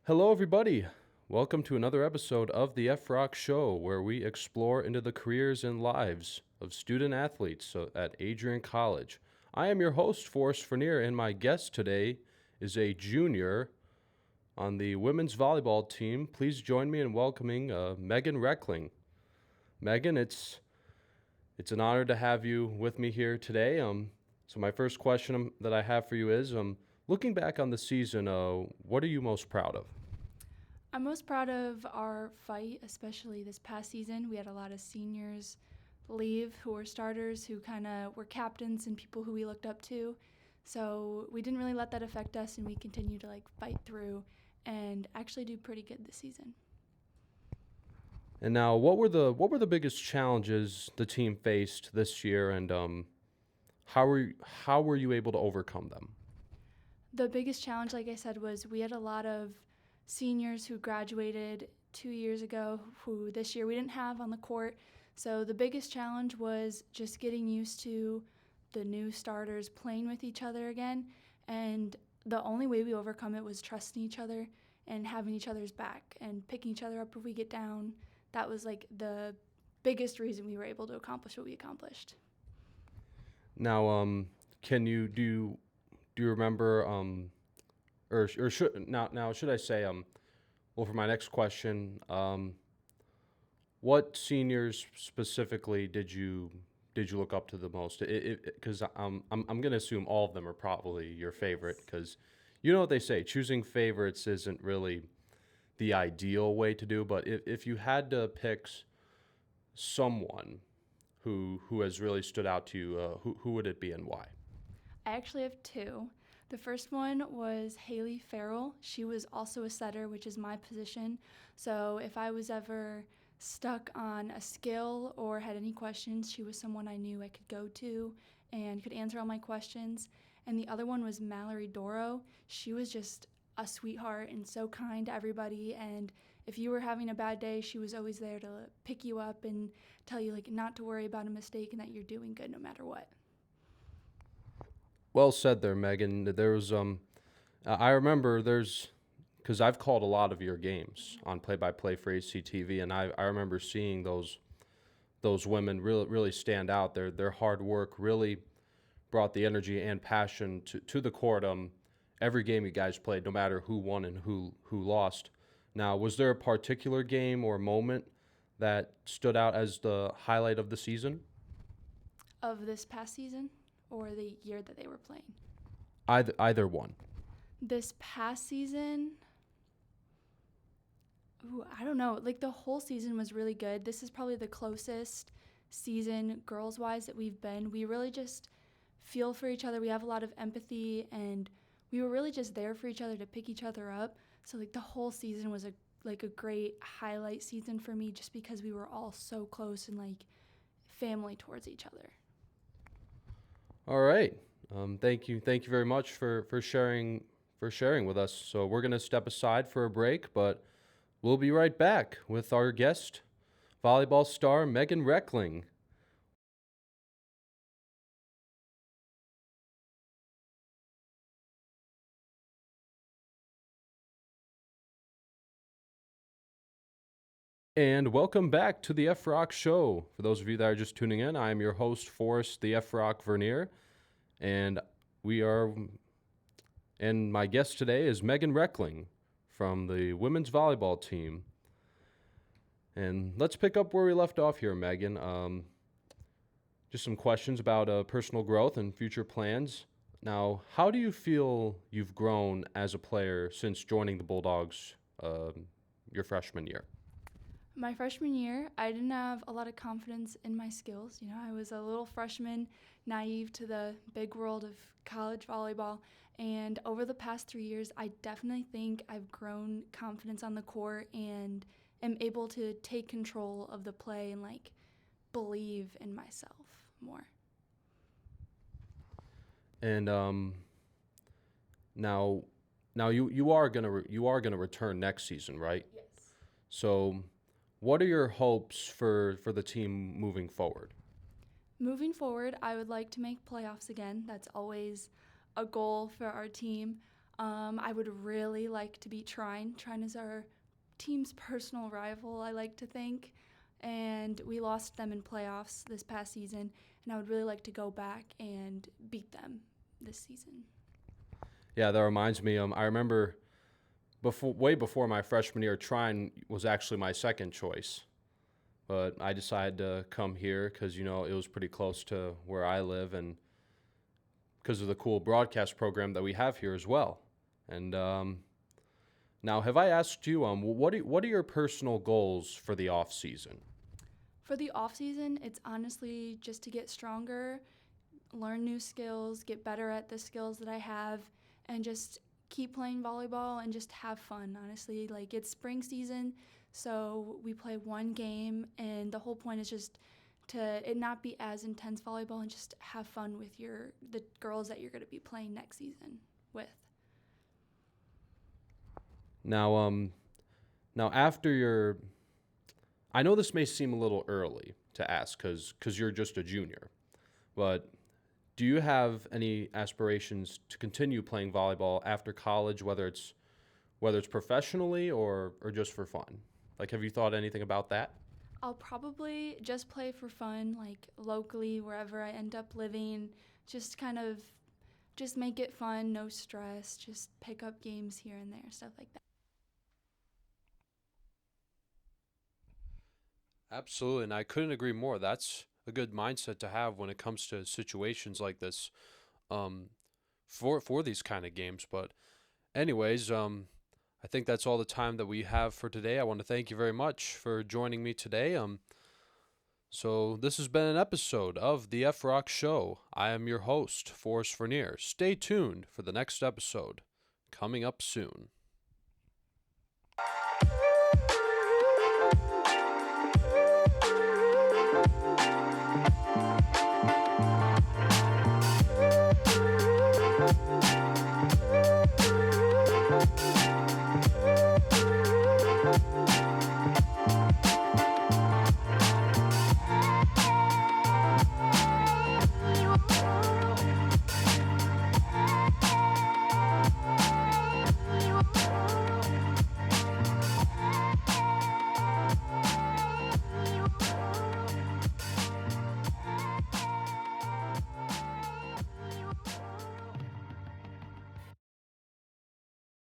Hello, everybody. Welcome to another episode of the F Rock Show, where we explore into the careers and lives of student athletes at Adrian College. I am your host, Forrest Vernier, and my guest today is a junior on the women's volleyball team. Please join me in welcoming Megan Reckling. Megan, it's an honor to have you with me here today. So my first question that I have for you is, looking back on the season, what are you most proud of? I'm most proud of our fight, especially this past season. We had a lot of seniors leave who were starters, who kind of were captains and people who we looked up to. So we didn't really let that affect us, and we continued to fight through and actually do pretty good this season. And now, what were the biggest challenges the team faced this year, and how were you able to overcome them? The biggest challenge, like I said, was we had a lot of seniors who graduated 2 years ago who this year we didn't have on the court. So the biggest challenge was just getting used to the new starters playing with each other again. And the only way we overcome it was trusting each other and having each other's back and picking each other up if we get down. That was the biggest reason we were able to accomplish what we accomplished. Now, can you do you remember or should now should I say well, for my next question, what seniors specifically did you look up to the most? Because I'm gonna assume all of them are probably your favorite, because you know what they say, choosing favorites isn't really the ideal way to do. But if you had to pick someone who has really stood out to you, who would it be and why? I actually have two. The first one was Haley Farrell. She was also a setter, which is my position. So if I was ever stuck on a skill or had any questions, she was someone I knew I could go to and could answer all my questions. And the other one was Mallory Doro. She was just a sweetheart and so kind to everybody. And if you were having a bad day, she was always there to pick you up and tell you not to worry about a mistake and that you're doing good no matter what. Well said there, Megan. There was I remember there's because I've called a lot of your games on play-by-play for ACTV, and I remember seeing those women really stand out. Their hard work really brought the energy and passion to the court. Every game you guys played, no matter who won and who lost. Now, was there a particular game or moment that stood out as the highlight of the season? Of this past season or the year that they were playing. Either one. This past season, I don't know. The whole season was really good. This is probably the closest season girls wise that we've been. We really just feel for each other. We have a lot of empathy and we were really just there for each other to pick each other up. So the whole season was a great highlight season for me just because we were all so close and family towards each other. All right. Thank you very much for sharing with us. So we're gonna step aside for a break, but we'll be right back with our guest, volleyball star Megan Reckling. And welcome back to the F Rock Show. For those of you that are just tuning in, I am your host, Forrest the F Rock Vernier, and we are and my guest today is Megan Reckling from the women's volleyball team. And let's pick up where we left off here, Megan. Just some questions about personal growth and future plans. Now, how do you feel you've grown as a player since joining the Bulldogs your freshman year? My freshman year, I didn't have a lot of confidence in my skills. I was a little freshman, naive to the big world of college volleyball. And over the past 3 years, I definitely think I've grown confidence on the court and am able to take control of the play and believe in myself more. And now, you are gonna return next season, right? Yes. So, what are your hopes for the team moving forward? Moving forward, I would like to make playoffs again. That's always a goal for our team. I would really like to beat Trine. Trine is our team's personal rival, I like to think, and we lost them in playoffs this past season, and I would really like to go back and beat them this season. Yeah, that reminds me. I remember way before my freshman year, Trine was actually my second choice, but I decided to come here because it was pretty close to where I live, and because of the cool broadcast program that we have here as well. And now, have I asked you, what are your personal goals for the off season? For the off season, it's honestly just to get stronger, learn new skills, get better at the skills that I have, and just keep playing volleyball and just have fun. Honestly, like it's spring season, so we play one game, and the whole point is just to it not be as intense volleyball and just have fun with the girls that you're going to be playing next season with. Now, now after your, I know this may seem a little early to ask because you're just a junior, but do you have any aspirations to continue playing volleyball after college, whether it's professionally or just for fun? Like, have you thought anything about that? I'll probably just play for fun, like locally, wherever I end up living, just kind of just make it fun, no stress, just pick up games here and there, stuff like that. Absolutely, and I couldn't agree more. That's a good mindset to have when it comes to situations like this, um, for these kind of games. But anyways, I think that's all the time that we have for today. I want to thank you very much for joining me today. So this has been an episode of the F Rock Show. I am your host, Forrest Vernier. Stay tuned for the next episode coming up soon.